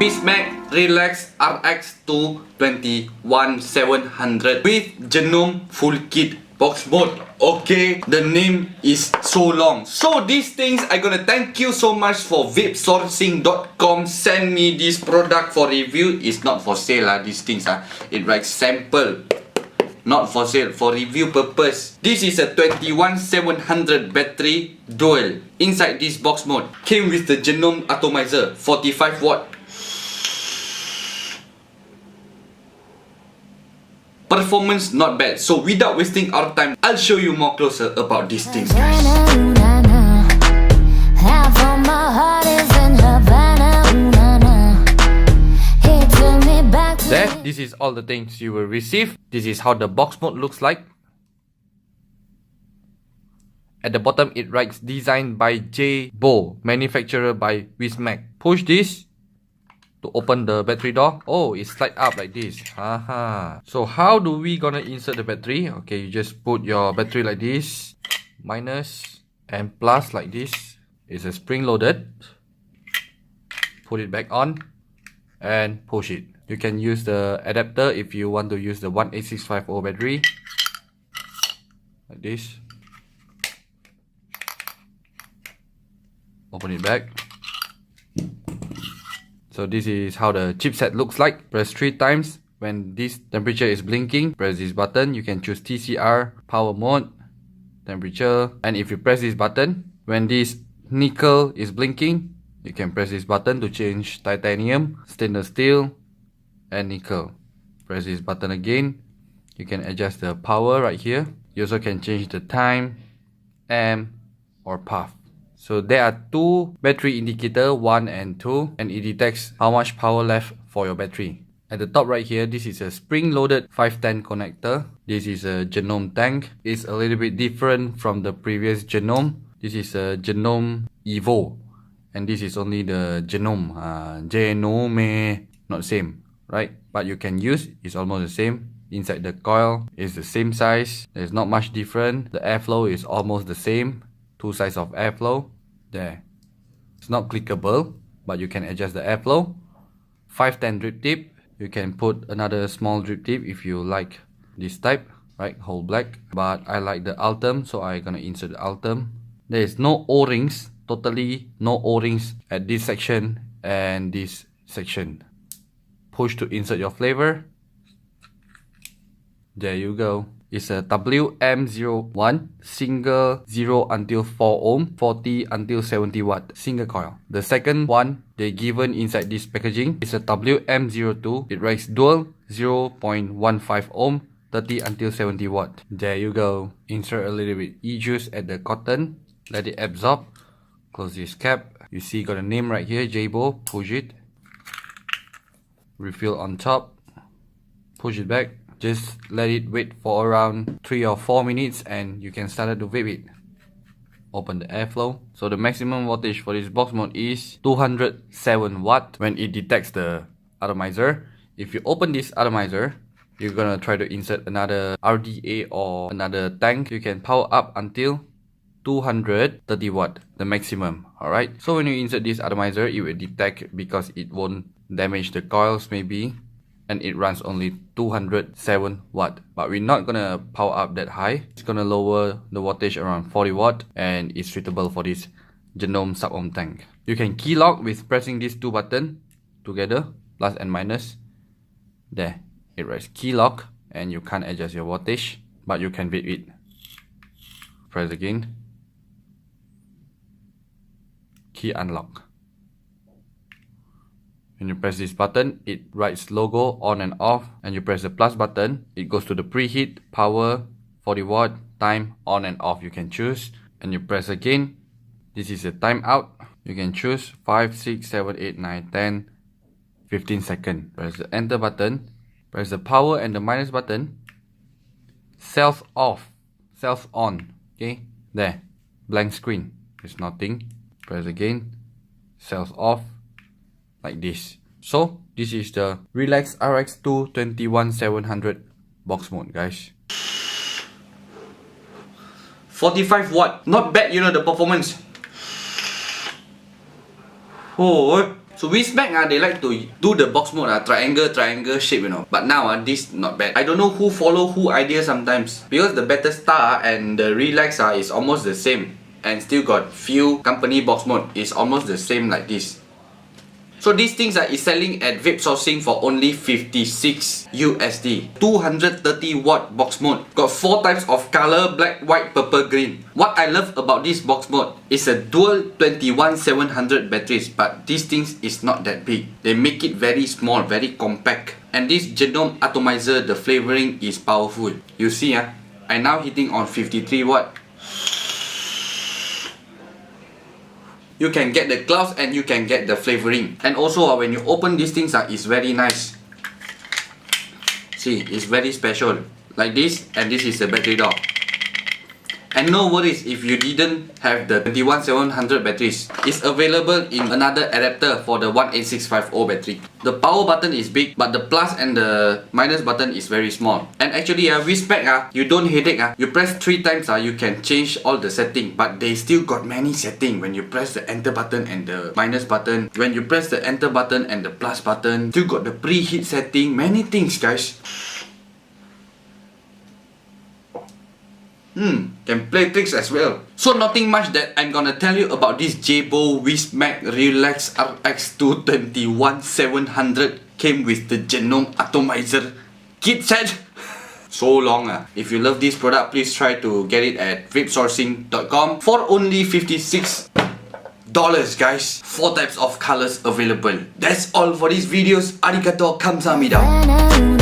WISMEC Reuleaux RX2 21700 with GNOME full kit box mode. Okay, the name is so long. So these things, I gonna thank you so much for vapesourcing.com send me this product for review. It's not for sale these things it writes sample, not for sale, for review purpose. This is a 21700 battery dual. Inside this box mode came with the GNOME atomizer 45 watt. Performance not bad. So without wasting our time, I'll show you more closer about these things, guys. There, this is all the things you will receive. This is how the box mode looks like. At the bottom it writes designed by J. Bo, manufacturer by WISMEC. Push this to open the battery door. Oh, it slides up like this. So how do we gonna insert the battery? Okay, you just put your battery like this, minus and plus like this. It's a spring loaded. Put it back on and push it. You can use the adapter if you want to use the 18650 battery. Like this. Open it back. So this is how the chipset looks like. Press 3 times. When this temperature is blinking, press this button. You can choose TCR, power mode, temperature. And if you press this button, when this nickel is blinking, you can press this button to change titanium, stainless steel, and nickel. Press this button again. You can adjust the power right here. You also can change the time, amp, or path. So there are two battery indicator, 1 and 2, and it detects how much power left for your battery. At the top right here, this is a spring-loaded 510 connector. This is a GNOME tank. It's a little bit different from the previous GNOME. This is a GNOME Evo, and this is only the GNOME. GNOME, not same, right? But you can use, it's almost the same. Inside the coil is the same size. There's not much different. The airflow is almost the same. Two sides of airflow. There. It's not clickable, but you can adjust the airflow. 510 drip tip. You can put another small drip tip if you like this type, right? Whole black. But I like the Ultim, so I'm gonna insert the Ultim. There is no O-rings, totally no O-rings at this section and this section. Push to insert your flavor. There you go. It's a WM01 single 0 until 4 ohm, 40 until 70 watt single coil. The second one they given inside this packaging is a WM02. It writes dual 0.15 ohm, 30 until 70 watt. There you go. Insert a little bit e-juice at the cotton. Let it absorb. Close this cap. You see got a name right here, Jabo. Push it. Refill on top. Push it back. Just let it wait for around 3 or 4 minutes and you can start to vape it. Open the airflow. So the maximum voltage for this box mode is 207 watt when it detects the atomizer. If you open this atomizer, you're gonna try to insert another RDA or another tank. You can power up until 230 watt, the maximum. Alright, so when you insert this atomizer, it will detect because it won't damage the coils maybe. And it runs only 207 watt, but we're not gonna power up that high. It's gonna lower the wattage around 40 watt and it's suitable for this GNOME sub-ohm tank. You can key lock with pressing these two buttons together, plus and minus. There, it writes key lock and you can't adjust your wattage, but you can vape it. Press again. Key unlock. When you press this button, it writes logo on and off, and you press the plus button, it goes to the preheat, power, 40 watt, time, on and off you can choose. And you press again, this is a timeout. You can choose 5, 6, 7, 8, 9, 10, 15 seconds. Press the enter button, press the power and the minus button, cells off, cells on, okay, there, blank screen, there's nothing. Press again, cells off, like this. So this is the Reuleaux RX2 21700 box mode, guys. 45 watt, not bad, you know, the performance. Oh, So WISMEC they like to do the box mode triangle shape, you know. But now this not bad. I don't know who follow who idea sometimes, because the Better Star and the Relax is almost the same, and still got few company box mode is almost the same like this. So these things is selling at vape sourcing for only 56 USD. 230 watt box mode. Got 4 types of color: black, white, purple, green. What I love about this box mode is a dual 21700 batteries, but these things is not that big. They make it very small, very compact. And this GNOME atomizer, the flavoring is powerful. You see, I now hitting on 53 watt. You can get the clouds and you can get the flavoring. And also when you open these things, it's very nice. See, it's very special. Like this, and this is the battery door. And no worries if you didn't have the 21700 batteries. It's available in another adapter for the 18650 battery. The power button is big, but the plus and the minus button is very small. And actually WISMEC you don't headache. You press 3 times you can change all the setting, but they still got many settings. When you press the enter button and the minus button, when you press the enter button and the plus button, still got the preheat setting, many things guys. Can play tricks as well. So nothing much that I'm gonna tell you about this WISMEC Reuleaux RX2 21700. Came with the GNOME atomizer kit set. So long. If you love this product, please try to get it at vapesourcing.com for only $56 guys. 4 types of colors available. That's all for these videos. Arigato kamsahamnida.